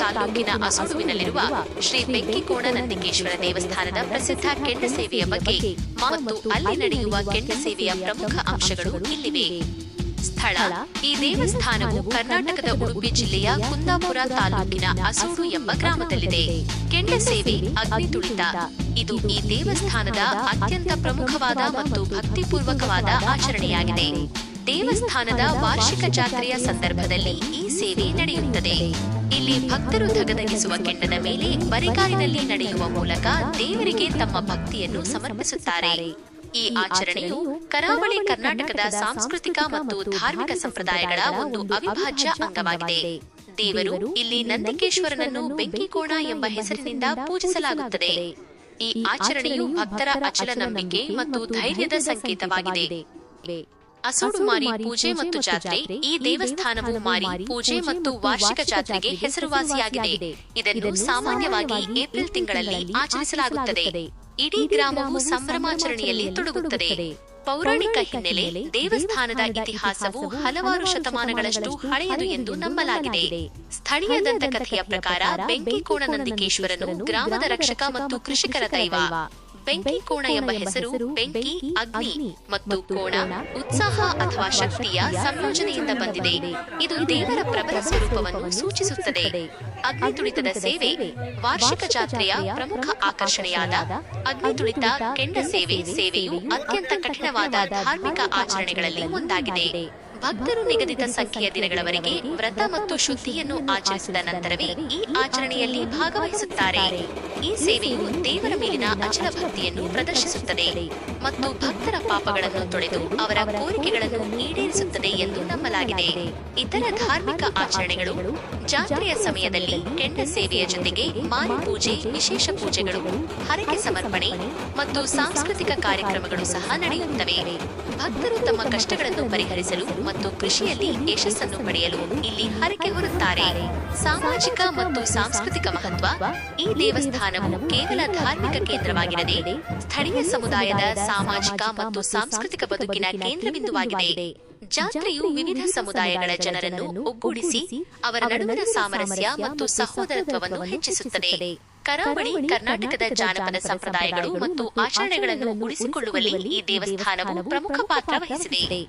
ತಾಲೂಕಿನ ಅಸೂಡುವಿನಲ್ಲಿರುವ ಶ್ರೀ ಬೆಂಕಿಕೋಣ ನಂದಿಕೇಶ್ವರ ದೇವಸ್ಥಾನದ ಪ್ರಸಿದ್ಧ ಕೆಂಡ ಸೇವೆಯ ಬಗ್ಗೆ ಮತ್ತು ಅಲ್ಲಿ ನಡೆಯುವ ಕೆಂಡ ಸೇವೆಯ ಪ್ರಮುಖ ಅಂಶಗಳು ಇಲ್ಲಿವೆ. ಸ್ಥಳ: ಈ ದೇವಸ್ಥಾನವು ಕರ್ನಾಟಕದ ಉಡುಪಿ ಜಿಲ್ಲೆಯ ಕುಂದಾಪುರ ತಾಲೂಕಿನ ಅಸೂಡು ಎಂಬ ಗ್ರಾಮದಲ್ಲಿದೆ. ಕೆಂಡ ಸೇವೆ ಅಗ್ನಿ ತುಳಿತ ಇದು ಈ ದೇವಸ್ಥಾನದ ಅತ್ಯಂತ ಪ್ರಮುಖವಾದ ಮತ್ತು ಭಕ್ತಿಪೂರ್ವಕವಾದ ಆಚರಣೆಯಾಗಿದೆ. ದೇವಸ್ಥಾನದ ವಾರ್ಷಿಕ ಜಾತ್ರೆಯ ಸಂದರ್ಭದಲ್ಲಿ ಈ ಸೇವೆ ನಡೆಯುತ್ತದೆ. ಇಲ್ಲಿ ಭಕ್ತರು ಧಗಧಗಿಸುವ ಕೆಂಡದ ಮೇಲೆ ಬರಿಗಾಲಿನಲ್ಲಿ ನಡೆಯುವ ಮೂಲಕ ದೇವರಿಗೆ ತಮ್ಮ ಭಕ್ತಿಯನ್ನು ಸಮರ್ಪಿಸುತ್ತಾರೆ. ಈ ಆಚರಣೆಯು ಕರಾವಳಿ ಕರ್ನಾಟಕದ ಸಾಂಸ್ಕೃತಿಕ ಮತ್ತು ಧಾರ್ಮಿಕ ಸಂಪ್ರದಾಯಗಳ ಒಂದು ಅವಿಭಾಜ್ಯ ಅಂಗವಾಗಿದೆ. ದೇವರು ಇಲ್ಲಿ ನಂದಿಕೇಶ್ವರನನ್ನು ಬೆಂಕಿಕೋಣ ಎಂಬ ಹೆಸರಿನಿಂದ ಪೂಜಿಸಲಾಗುತ್ತದೆ. ಈ ಆಚರಣೆಯು ಭಕ್ತರ ಅಚಲ ನಂಬಿಕೆ ಮತ್ತು ಧೈರ್ಯದ ಸಂಕೇತವಾಗಿದೆ. ಅಸೂಡು ಮಾರಿ ಪೂಜೆ ಮತ್ತು ಜಾತ್ರೆ: ಈ ದೇವಸ್ಥಾನವು ಮಾರಿ ಪೂಜೆ ಮತ್ತು ವಾರ್ಷಿಕ ಜಾತ್ರೆಗೆ ಹೆಸರುವಾಸಿಯಾಗಿದೆ. ಇದನ್ನು ಸಾಮಾನ್ಯವಾಗಿ ಏಪ್ರಿಲ್ ತಿಂಗಳಲ್ಲಿ ಆಚರಿಸಲಾಗುತ್ತದೆ. ಇಡೀ ಗ್ರಾಮವು ಸಂಭ್ರಮಾಚರಣೆಯಲ್ಲಿ ತೊಡಗುತ್ತದೆ. ಪೌರಾಣಿಕ ಹಿನ್ನೆಲೆ: ದೇವಸ್ಥಾನದ ಇತಿಹಾಸವು ಹಲವಾರು ಶತಮಾನಗಳಷ್ಟು ಹಳೆಯದು ಎಂದು ನಂಬಲಾಗಿದೆ. ಸ್ಥಳೀಯ ದಂತಕಥೆಯ ಪ್ರಕಾರ ಬೆಂಕಿಕೋಣ ನಂದಿಕೇಶ್ವರನು ಗ್ರಾಮದ ರಕ್ಷಕ ಮತ್ತು ಕೃಷಿಕರ ದೈವ. ಬೆಂಕಿಕೋಣ ಎಂಬ ಹೆಸರು ಬೆಂಕಿ, ಅಗ್ನಿ ಮತ್ತು ಕೋಣ ಉತ್ಸಾಹ ಅಥವಾ ಶಕ್ತಿಯ ಸಂಯೋಜನೆಯಿಂದ ಬಂದಿದೆ. ಇದು ದೇವರ ಪ್ರಬಲ ಸ್ವರೂಪವನ್ನು ಸೂಚಿಸುತ್ತದೆ. ಅಗ್ನಿ ತುಳಿತದ ಸೇವೆ: ವಾರ್ಷಿಕ ಜಾತ್ರೆಯ ಪ್ರಮುಖ ಆಕರ್ಷಣೆಯಾದ ಅಗ್ನಿ ತುಳಿತ ಕೆಂಡ ಸೇವೆಯು ಅತ್ಯಂತ ಕಠಿಣವಾದ ಧಾರ್ಮಿಕ ಆಚರಣೆಗಳಲ್ಲಿ ಒಂದಾಗಿದೆ. ಭಕ್ತರು ನಿಗದಿತ ಸಂಖ್ಯೆಯ ದಿನಗಳವರೆಗೆ ವ್ರತ ಮತ್ತು ಶುದ್ಧಿಯನ್ನು ಆಚರಿಸಿದ ನಂತರವೇ ಈ ಆಚರಣೆಯಲ್ಲಿ ಭಾಗವಹಿಸುತ್ತಾರೆ. ಈ ಸೇವೆಯು ದೇವರ ಮೇಲಿನ ಅಚಲ ಭಕ್ತಿಯನ್ನು ಪ್ರದರ್ಶಿಸುತ್ತದೆ ಮತ್ತು ಭಕ್ತರ ಪಾಪಗಳನ್ನು ತೊಳೆದು ಅವರ ಕೋರಿಕೆಗಳನ್ನು ಈಡೇರಿಸುತ್ತದೆ ಎಂದು ನಂಬಲಾಗಿದೆ. ಇತರ ಧಾರ್ಮಿಕ ಆಚರಣೆಗಳು: ಜಾತ್ರೆಯ ಸಮಯದಲ್ಲಿ ಕೆಂಡ ಸೇವೆಯ ಜೊತೆಗೆ ಮಾರಿ ಪೂಜೆ, ವಿಶೇಷ ಪೂಜೆಗಳು, ಹರಕೆ ಸಮರ್ಪಣೆ ಮತ್ತು ಸಾಂಸ್ಕೃತಿಕ ಕಾರ್ಯಕ್ರಮಗಳು ಸಹ ನಡೆಯುತ್ತವೆ. ಭಕ್ತರು ತಮ್ಮ ಕಷ್ಟಗಳನ್ನು ಪರಿಹರಿಸಲು ಮತ್ತು ಕೃಷಿಯಲ್ಲಿ ಯಶಸ್ಸನ್ನು ಪಡೆಯಲು ಇಲ್ಲಿ ಹರಕೆ ಹೊರುತ್ತಾರೆ. ಸಾಮಾಜಿಕ ಮತ್ತು ಸಾಂಸ್ಕೃತಿಕ ಮಹತ್ವ: ಈ ದೇವಸ್ಥಾನವು ಕೇವಲ ಧಾರ್ಮಿಕ ಕೇಂದ್ರವಾಗಿರದೆ ಸ್ಥಳೀಯ ಸಮುದಾಯದ ಸಾಮಾಜಿಕ ಮತ್ತು ಸಾಂಸ್ಕೃತಿಕ ಬದುಕಿನ ಕೇಂದ್ರಬಿಂದುವಾಗಿದೆ. ಜಾತ್ರೆಯು ವಿವಿಧ ಸಮುದಾಯಗಳ ಜನರನ್ನು ಒಗ್ಗೂಡಿಸಿ ಅವರ ನಡುವಿನ ಸಾಮರಸ್ಯ ಮತ್ತು ಸಹೋದರತ್ವವನ್ನು ಹೆಚ್ಚಿಸುತ್ತದೆ. ಕರಾವಳಿ ಕರ್ನಾಟಕದ ಜಾನಪದ ಸಂಪ್ರದಾಯಗಳು ಮತ್ತು ಆಚರಣೆಗಳನ್ನು ಉಳಿಸಿಕೊಳ್ಳುವಲ್ಲಿ ಈ ದೇವಸ್ಥಾನವು ಪ್ರಮುಖ ಪಾತ್ರ ವಹಿಸಿದೆ.